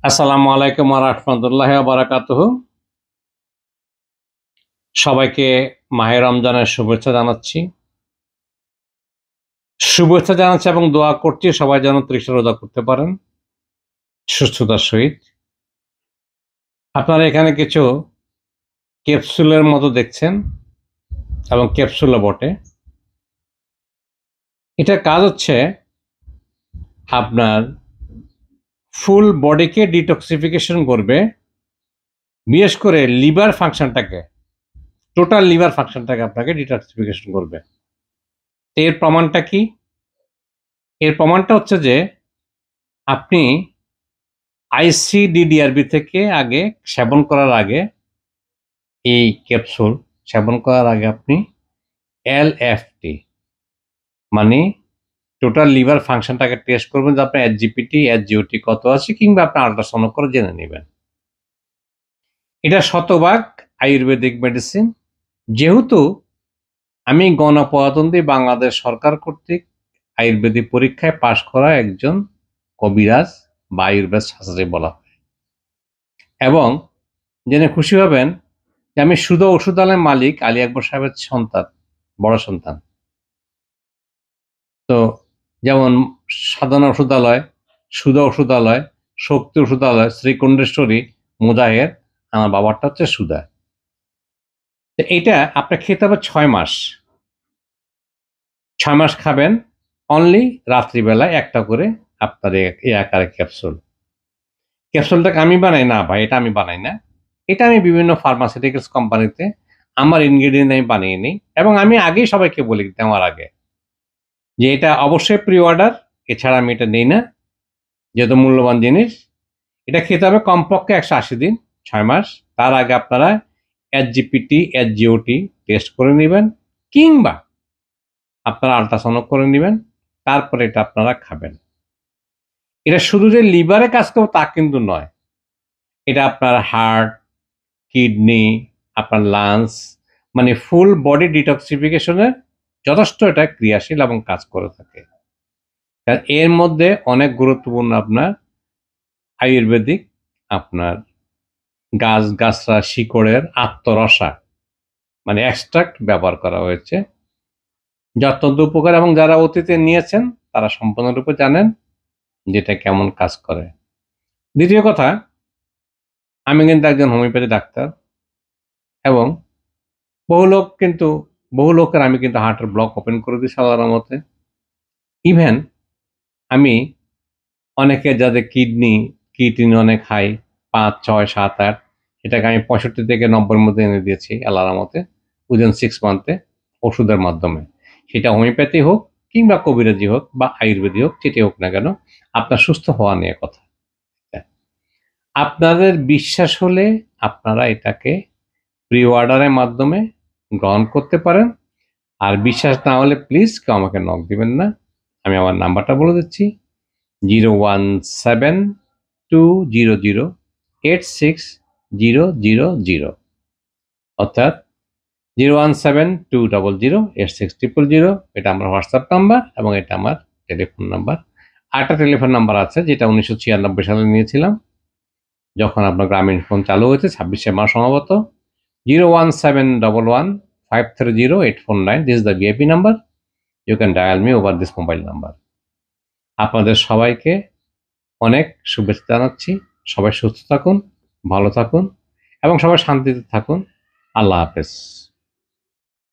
আসসালামু আলাইকুম ওয়া রাহমাতুল্লাহি ওয়া বারাকাতুহু। সবাইকে মাহে রমজানের শুভেচ্ছা জানাচ্ছি এবং দোয়া করছি সবাই যেন ৩০ রোজা করতে পারেন সুস্থতার সহিত। আপনারা এখানে কিছু ক্যাপসুলের মতো দেখছেন এবং ক্যাপসুলও বটে। এটার কাজ হচ্ছে আপনার ফুল বডিকে ডিটক্সিফিকেশন করবে, বিশেষ করে টোটাল লিভার ফাংশনটাকে আপনাকে ডিটক্সিফিকেশন করবে। এর প্রমাণটা কি? এর প্রমাণটা হচ্ছে যে আপনি আইসিডিডিআরবি থেকে সেবন করার আগে এই ক্যাপসুল সেবন করার আগে আপনি এলএফটি মানে টোটাল লিভার ফাংশনটাকে টেস্ট করবেন যে আপনার এসজিপিটি এসজিওটি কত আছে, কিংবা আপনি আল্ট্রাসাউন্ড করে জেনে নেবেন। এটা শতভাগ আয়ুর্বেদিক মেডিসিন। যেহেতু আমি গণপ্রজাতন্ত্রী বাংলাদেশ সরকার কর্তৃক আয়ুর্বেদিক পরীক্ষায় পাশ করা একজন কবিরাজ বা আয়ুর্বেদ শাস্ত্রী বলা হয়, এবং জেনে খুশি হবেন যে আমি সুধা ওষুধালয়ের মালিক আলী আকবর সাহেবের বড় সন্তান। তো যেমন সাধনা ওষুধালয়, সুধা ওষুধালয়, শক্তি ওষুধালয়, শ্রীকুণ্ডেশ্বরী, মুজাহের, আমার বাবারটা হচ্ছে সুধা। তো এটা আপনার খেতে হবে 6 মাস। 6 মাস খাবেন অনলি রাত্রিবেলায় একটা করে আপনার এই আকারে ক্যাপসুলটাকে আমি বানাই না ভাই, এটা আমি বানাই না। এটা আমি বিভিন্ন ফার্মাসিউটিক্যালস কোম্পানিতে আমার ইনগ্রেডিয়েন্ট আমি বানিয়ে নিই, এবং আমি আগেই সবাইকে বলি দেওয়ার আগে যে এটা অবশ্যই প্রি অর্ডার, এছাড়া আমি এটা নেই না, যেহেতু মূল্যবান জিনিস। এটা খেতে হবে কমপক্ষে 180 দিন, 6 মাস। তার আগে আপনারা এসজিপিটি এসজিওটি টেস্ট করে নেবেন, কিংবা আপনারা আল্ট্রাসাউন্ড করে নেবেন, তারপরে এটা আপনারা খাবেন। এটা শুধু যে লিভারে কাজ করবে তা কিন্তু নয়, এটা আপনার হার্ট, কিডনি, আপনার লাংস, মানে ফুল বডি ডিটক্সিফিকেশনের যথেষ্ট এটা ক্রিয়াশীল এবং কাজ করে থাকে। এর মধ্যে অনেক গুরুত্বপূর্ণ আপনার আয়ুর্বেদিক আপনার গাছগাছরা শিকড়ের আত্মরসা মানে এক্সট্রাক্ট ব্যবহার করা হয়েছে, যা অত্যন্ত উপকার, এবং যারা অতীতে নিয়েছেন তারা সম্পূর্ণরূপে জানেন যেটা কেমন কাজ করে। দ্বিতীয় কথা, আমি কিন্তু একজন হোমিওপ্যাথি ডাক্তার, এবং বহু লোকের আমি কিন্তু হার্টের ব্লক ওপেন করে দিই সাধারণ মতে। ইভেন আমি অনেকে যাদের কিডনি অনেক হাই, 5, 6, 7, 8, এটাকে আমি 65 থেকে 90-র মধ্যে এনে দিয়েছি আল্লাহর রহমতে উইদিন 6 মান্থে ওষুধের মাধ্যমে। সেটা হোমিওপ্যাথি হোক, কিংবা কবিরাজি হোক, বা আয়ুর্বেদিক হোক, যেটি হোক না কেন, আপনার সুস্থ হওয়া নিয়ে কথা। আপনাদের বিশ্বাস হলে আপনারা এটাকে প্রি অর্ডারের মাধ্যমে গ্রহণ করতে পারেন। আর বিশ্বাস না হলে প্লিজ কেউ আমাকে নক দিবেন না। আমি আমার নাম্বারটা বলে দিচ্ছি, 01720086000, অর্থাৎ 01720086000। এটা আমার হোয়াটসঅ্যাপ নাম্বার এবং এটা আমার টেলিফোন নাম্বার। আরেকটা টেলিফোন নাম্বার আছে যেটা 1996 সালে নিয়েছিলাম, যখন আপনার গ্রামীণ ফোন চালু হয়েছে 26শে মার্চ সম্ভবত। 01711530849, this is the VIP number. You can dial me over this mobile number. আপনাদের সবাইকে অনেক শুভেচ্ছা জানাচ্ছি। সবাই সুস্থ থাকুন, ভালো থাকুন, এবং সবাই শান্তিতে থাকুন। আল্লাহ হাফেজ।